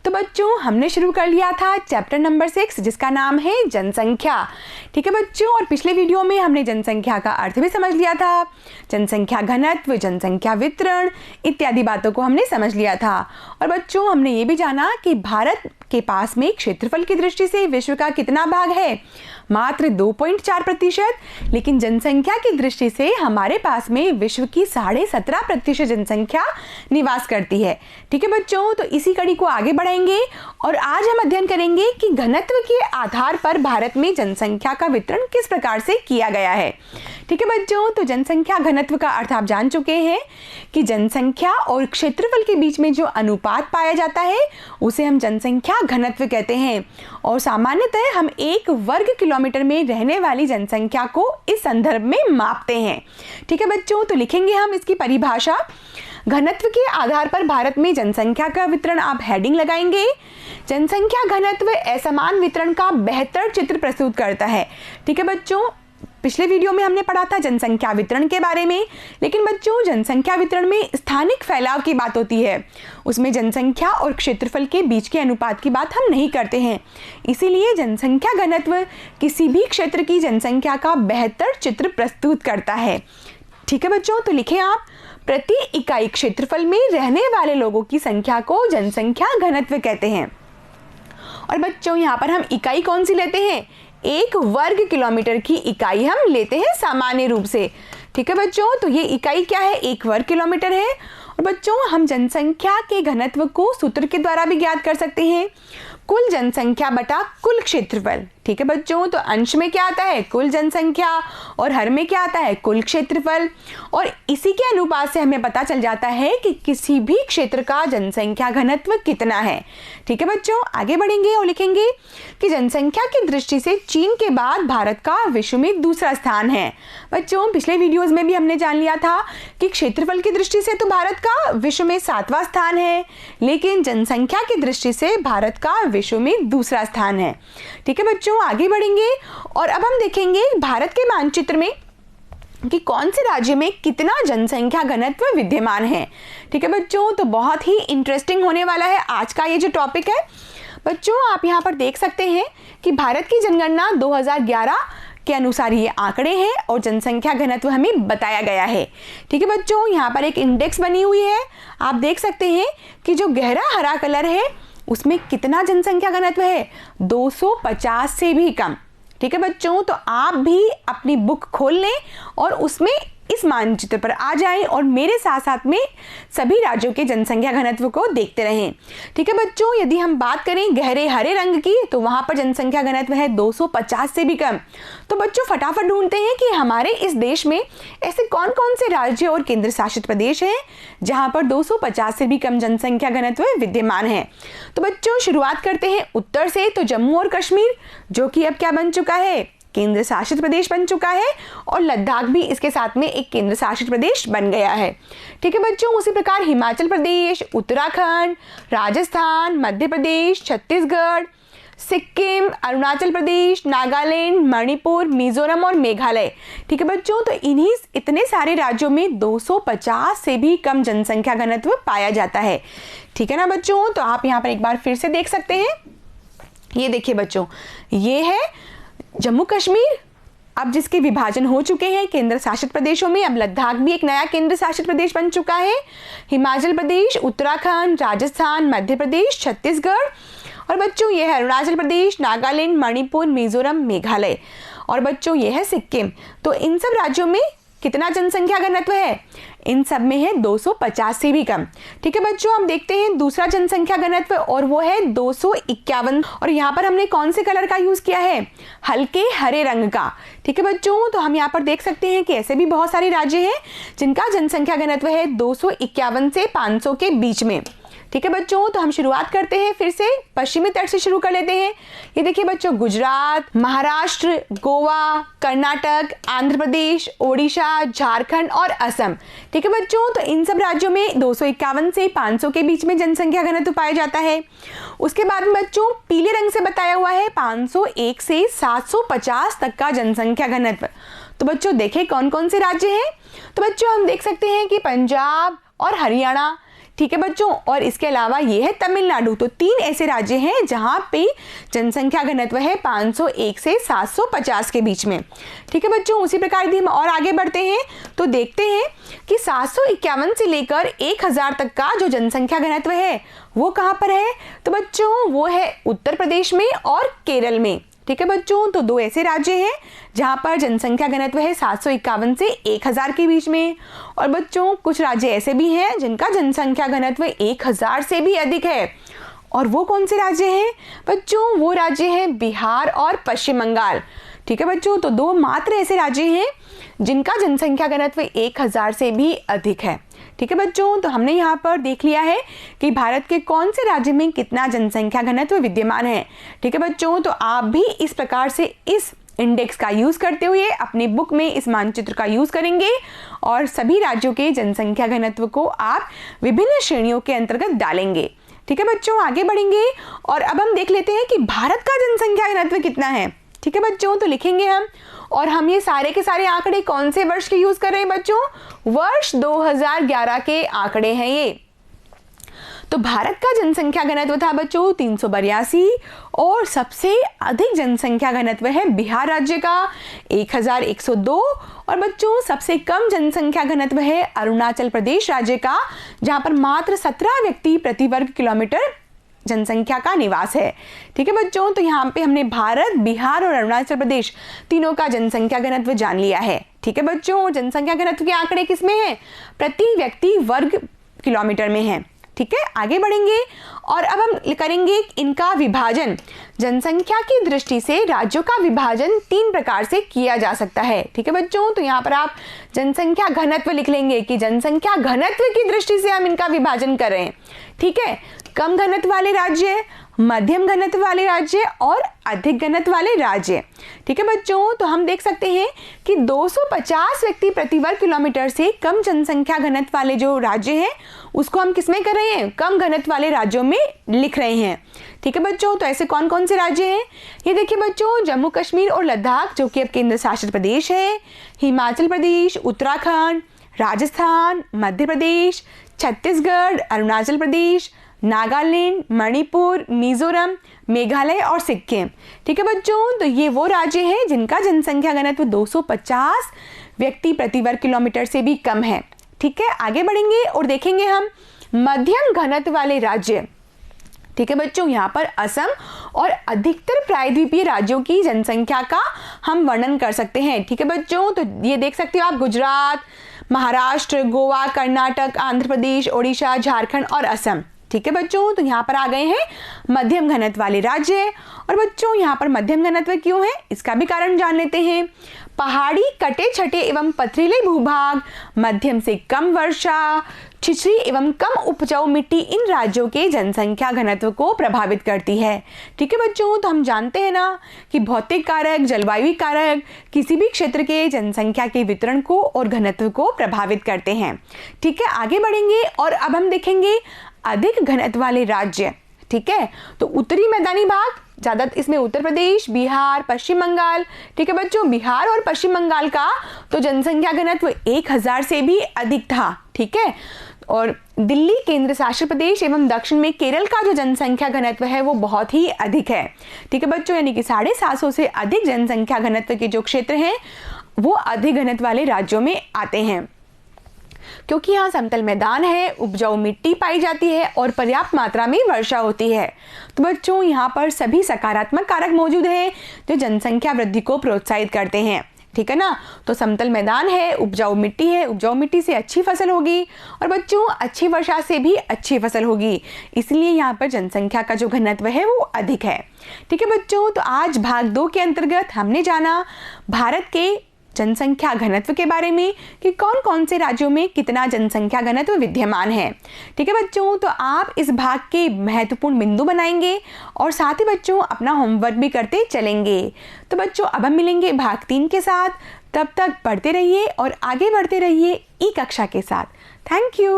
तो बच्चों हमने शुरू कर लिया था चैप्टर नंबर 6 जिसका नाम है जनसंख्या। ठीक है बच्चों, और पिछले वीडियो में हमने जनसंख्या का अर्थ भी समझ लिया था, जनसंख्या घनत्व, जनसंख्या वितरण इत्यादि बातों को हमने समझ लिया था। और बच्चों हमने ये भी जाना कि भारत के पास में क्षेत्रफल की दृष्टि से विश्व का कितना भाग है, मात्र 2.4%, लेकिन जनसंख्या की दृष्टि से हमारे पास में विश्व की 17.5% जनसंख्या निवास करती है। ठीक है बच्चों, तो इसी कड़ी को आगे बढ़ाएंगे और आज हम अध्ययन करेंगे कि घनत्व के आधार पर भारत में जनसंख्या का वितरण किस प्रकार से किया गया है। ठीक है बच्चों, तो जनसंख्या घनत्व का अर्थ आप जान चुके हैं कि जनसंख्या और क्षेत्रफल के बीच में जो अनुपात पाया जाता है उसे हम जनसंख्या घनत्व कहते हैं। और सामान्यतः हम 1 वर्ग किलोमीटर में रहने वाली जनसंख्या को इस संदर्भ में मापते हैं। ठीक है बच्चों, तो लिखेंगे हम इसकी परिभाषा। घनत्व के आधार पर भारत में जनसंख्या का वितरण, आप हेडिंग लगाएंगे। जनसंख्या घनत्व असमान वितरण का बेहतर चित्र प्रस्तुत करता है। ठीक है बच्चों, पिछले वीडियो में हमने पढ़ा था जनसंख्या वितरण के बारे में, लेकिन बच्चों जनसंख्या वितरण में स्थानिक फैलाव की बात होती है, उसमें जनसंख्या और क्षेत्रफल के बीच के अनुपात की बात हम नहीं करते हैं। इसीलिए जनसंख्या घनत्व किसी भी क्षेत्र की जनसंख्या का बेहतर चित्र प्रस्तुत करता है। ठीक है बच्चों, तो लिखें आप, प्रति इकाई क्षेत्रफल में रहने वाले लोगों की संख्या को जनसंख्या घनत्व कहते हैं। और बच्चों यहाँ पर हम इकाई कौन सी लेते हैं, 1 वर्ग किलोमीटर की इकाई हम लेते हैं सामान्य रूप से। ठीक है बच्चों, तो ये इकाई क्या है, 1 वर्ग किलोमीटर है। और बच्चों हम जनसंख्या के घनत्व को सूत्र के द्वारा भी ज्ञात कर सकते हैं, कुल जनसंख्या बटा कुल क्षेत्रफल। ठीक है बच्चों, तो अंश में क्या आता है, कुल जनसंख्या, और हर में क्या आता है, कुल क्षेत्रफल। और इसी के अनुपात से हमें पता चल जाता है कि किसी भी क्षेत्र का जनसंख्या घनत्व कितना है। ठीक है बच्चों, आगे बढ़ेंगे और लिखेंगे कि जनसंख्या की दृष्टि से चीन के बाद भारत का विश्व में दूसरा स्थान है। बच्चों पिछले वीडियोस में भी हमने जान लिया था कि क्षेत्रफल की दृष्टि से तो भारत का विश्व में 7वां स्थान है, लेकिन जनसंख्या की दृष्टि से भारत का विश्व में दूसरा स्थान है। ठीक है बच्चों, आगे बढ़ेंगे और अब हम देखेंगे भारत के मानचित्र में कि कौन से राज्य में कितना जनसंख्या घनत्व विद्यमान है। ठीक है बच्चों, तो बहुत ही इंटरेस्टिंग होने वाला है आज का ये जो टॉपिक है। बच्चों आप यहाँ पर देख सकते हैं कि भारत की जनगणना 2011 के अनुसार ये आंकड़े हैं और जनसंख्या घनत्व हमें बताया गया है। ठीक है बच्चों, यहाँ पर एक इंडेक्स बनी हुई है, आप देख सकते हैं कि जो गहरा हरा कलर है उसमें कितना जनसंख्या घनत्व है, 250 से भी कम। ठीक है बच्चों, तो आप भी अपनी बुक खोल लें और उसमें इस मानचित्र पर आ जाएं और मेरे साथ साथ में सभी राज्यों के जनसंख्या घनत्व को देखते रहें। ठीक है बच्चों, यदि हम बात करें गहरे हरे रंग की तो वहां पर जनसंख्या घनत्व है 250 से भी कम। तो बच्चों फटाफट ढूंढते हैं कि हमारे इस देश में ऐसे कौन कौन से राज्य और केंद्र शासित प्रदेश हैं जहां पर 250 से भी कम जनसंख्या घनत्व विद्यमान है। तो बच्चों शुरुआत करते हैं उत्तर से, तो जम्मू और कश्मीर जो कि अब क्या बन चुका है, केंद्र शासित प्रदेश बन चुका है, और लद्दाख भी इसके साथ में एक केंद्र शासित प्रदेश बन गया है। ठीक है बच्चों, उसी प्रकार हिमाचल प्रदेश, उत्तराखंड, राजस्थान, मध्य प्रदेश, छत्तीसगढ़, सिक्किम, अरुणाचल प्रदेश, नागालैंड, मणिपुर, मिजोरम और मेघालय। ठीक है बच्चों, तो इन्हीं इतने सारे राज्यों में 250 से भी कम जनसंख्या घनत्व पाया जाता है। ठीक है ना बच्चों, तो आप यहाँ पर एक बार फिर से देख सकते हैं, ये देखिए बच्चों, ये है जम्मू कश्मीर, अब जिसके विभाजन हो चुके हैं केंद्र शासित प्रदेशों में। अब लद्दाख भी एक नया केंद्र शासित प्रदेश बन चुका है। हिमाचल प्रदेश, उत्तराखंड, राजस्थान, मध्य प्रदेश, छत्तीसगढ़, और बच्चों ये है अरुणाचल प्रदेश, नागालैंड, मणिपुर, मिजोरम, मेघालय, और बच्चों ये है सिक्किम। तो इन सब राज्यों में कितना जनसंख्या घनत्व है, इन सब में है 250 से भी कम। ठीक है बच्चों, हम देखते हैं दूसरा जनसंख्या घनत्व और वो है 251, और यहाँ पर हमने कौन से कलर का यूज किया है, हल्के हरे रंग का। ठीक है बच्चों, तो हम यहाँ पर देख सकते हैं कि ऐसे भी बहुत सारे राज्य हैं जिनका जनसंख्या घनत्व है 251 से 500 के बीच में। ठीक है बच्चों, तो हम शुरुआत करते हैं फिर से पश्चिमी तट से शुरू कर लेते हैं। ये देखिए बच्चों, गुजरात, महाराष्ट्र, गोवा, कर्नाटक, आंध्र प्रदेश, ओडिशा, झारखंड और असम। ठीक है बच्चों, तो इन सब राज्यों में 251 से 500 के बीच में जनसंख्या घनत्व पाया जाता है। उसके बाद में बच्चों पीले रंग से बताया हुआ है 501 से 750 तक का जनसंख्या घनत्व। तो बच्चों देखें कौन कौन से राज्य हैं। तो बच्चों हम देख सकते हैं कि पंजाब और हरियाणा ठीक है बच्चों, और इसके अलावा ये है तमिलनाडु। तो 3 ऐसे राज्य हैं जहां पे जनसंख्या घनत्व है 501 से 750 के बीच में। ठीक है बच्चों, उसी प्रकार यदि हम और आगे बढ़ते हैं तो देखते हैं कि 751 से लेकर 1000 तक का जो जनसंख्या घनत्व है वो कहां पर है। तो बच्चों वो है उत्तर प्रदेश में और केरल में। ठीक है बच्चों, तो 2 ऐसे राज्य हैं जहां पर जनसंख्या घनत्व है 751 से 1000 के बीच में। और बच्चों कुछ राज्य ऐसे भी हैं जिनका जनसंख्या घनत्व 1000 से भी अधिक है। और वो कौन से राज्य हैं बच्चों? वो राज्य हैं बिहार और पश्चिम बंगाल। ठीक है बच्चों, तो 2 मात्र ऐसे राज्य हैं जिनका जनसंख्या घनत्व 1000 से भी अधिक है। ठीक है बच्चों, तो हमने यहाँ पर देख लिया है कि भारत के कौन से राज्य में कितना जनसंख्या घनत्व विद्यमान है। ठीक है बच्चों, तो आप भी इस प्रकार से इस इंडेक्स का यूज करते हुए अपनी बुक में इस मानचित्र का यूज करेंगे और सभी राज्यों के जनसंख्या घनत्व को आप विभिन्न श्रेणियों के अंतर्गत डालेंगे। ठीक है बच्चों, आगे बढ़ेंगे और अब हम देख लेते हैं कि भारत का जनसंख्या घनत्व कितना है। ठीक है बच्चों, तो लिखेंगे हम, और हम ये सारे के सारे आंकड़े कौन से वर्ष के यूज कर रहे हैं बच्चों? वर्ष 2011 के आंकड़े हैं ये। तो भारत का जनसंख्या घनत्व था बच्चों 382 और सबसे अधिक जनसंख्या घनत्व है बिहार राज्य का 1102। और बच्चों सबसे कम जनसंख्या घनत्व है अरुणाचल प्रदेश राज्य का, जहां पर मात्र 17 व्यक्ति प्रति वर्ग किलोमीटर जनसंख्या का निवास है। ठीक है बच्चों, तो यहाँ पे हमने भारत, बिहार और अरुणाचल प्रदेश तीनों का जनसंख्या घनत्व जान लिया है। ठीक है बच्चों, जनसंख्या घनत्व के आंकड़े किसमें हैं? प्रति व्यक्ति वर्ग किलोमीटर में है। ठीक है, आगे बढ़ेंगे और अब हम करेंगे इनका विभाजन। जनसंख्या की दृष्टि से राज्यों का विभाजन 3 प्रकार से किया जा सकता है। ठीक है बच्चों, तो यहाँ पर आप जनसंख्या घनत्व लिख लेंगे कि जनसंख्या घनत्व की दृष्टि से हम इनका विभाजन कर रहे हैं। ठीक है, कम घनत्व वाले राज्य, मध्यम घनत्व वाले राज्य और अधिक घनत्व वाले राज्य। ठीक है बच्चों, तो हम देख सकते हैं कि 250 व्यक्ति प्रति वर्ग किलोमीटर से कम जनसंख्या घनत्व वाले जो राज्य हैं उसको हम किसमें कर रहे हैं? कम घनत्व वाले राज्यों में लिख रहे हैं। ठीक है बच्चों, तो ऐसे कौन कौन से राज्य हैं? ये देखिए बच्चों, जम्मू कश्मीर और लद्दाख जो कि अब केंद्र शासित प्रदेश है, हिमाचल प्रदेश, उत्तराखंड, राजस्थान, मध्य प्रदेश, छत्तीसगढ़, अरुणाचल प्रदेश, नागालैंड, मणिपुर, मिजोरम, मेघालय और सिक्किम। ठीक है बच्चों, तो ये वो राज्य हैं जिनका जनसंख्या घनत्व 250 व्यक्ति प्रति वर्ग किलोमीटर से भी कम है। ठीक है, आगे बढ़ेंगे और देखेंगे हम मध्यम घनत्व वाले राज्य। ठीक है बच्चों, यहाँ पर असम और अधिकतर प्रायद्वीपीय राज्यों की जनसंख्या का हम वर्णन कर सकते हैं। ठीक है बच्चों, तो ये देख सकते हो आप गुजरात, महाराष्ट्र, गोवा, कर्नाटक, आंध्र प्रदेश, ओडिशा, झारखंड और असम। ठीक है बच्चों, तो यहाँ पर आ गए हैं मध्यम घनत्व वाले राज्य। और बच्चों यहाँ पर मध्यम घनत्व क्यों है इसका भी कारण जान लेते हैं। पहाड़ी, कटे छटे एवं पथरीले भूभाग, मध्यम से कम वर्षा, छिछली एवं कम उपजाऊ मिट्टी इन राज्यों के जनसंख्या घनत्व को प्रभावित करती है। ठीक है बच्चों, तो हम जानते हैं ना कि भौतिक कारक, जलवायु कारक किसी भी क्षेत्र के जनसंख्या के वितरण को और घनत्व को प्रभावित करते हैं। ठीक है, आगे बढ़ेंगे और अब हम देखेंगे अधिक घनत्व वाले राज्य। ठीक है, तो उत्तरी मैदानी भाग ज्यादा, इसमें उत्तर प्रदेश, बिहार, पश्चिम बंगाल। ठीक है बच्चों, बिहार और पश्चिम बंगाल का तो जनसंख्या घनत्व 1000 से भी अधिक था। ठीक है, और दिल्ली केंद्र शासित प्रदेश एवं दक्षिण में केरल का जो जनसंख्या घनत्व है वो बहुत ही अधिक है। ठीक है बच्चों, यानी कि 750 से अधिक जनसंख्या घनत्व के जो क्षेत्र हैं वो अधिक घनत्व वाले राज्यों में आते हैं, क्योंकि यहाँ समतल मैदान है, उपजाऊ मिट्टी पाई जाती है और पर्याप्त मात्रा में वर्षा होती है। तो बच्चों यहाँ पर सभी सकारात्मक कारक मौजूद हैं जो जनसंख्या वृद्धि को प्रोत्साहित करते हैं। ठीक है ना, तो समतल मैदान है, उपजाऊ मिट्टी है, उपजाऊ मिट्टी से अच्छी फसल होगी और बच्चों अच्छी वर्षा से भी अच्छी फसल होगी, इसलिए यहाँ पर जनसंख्या का जो घनत्व है वो अधिक है। ठीक है बच्चों, तो आज भाग 2 के अंतर्गत हमने जाना भारत के जनसंख्या घनत्व के बारे में कि कौन कौन से राज्यों में कितना जनसंख्या घनत्व विद्यमान है। ठीक है बच्चों, तो आप इस भाग के महत्वपूर्ण बिंदु बनाएंगे और साथ ही बच्चों अपना होमवर्क भी करते चलेंगे। तो बच्चों अब हम मिलेंगे भाग 3 के साथ, तब तक पढ़ते रहिए और आगे बढ़ते रहिए ई कक्षा के साथ। Thank you.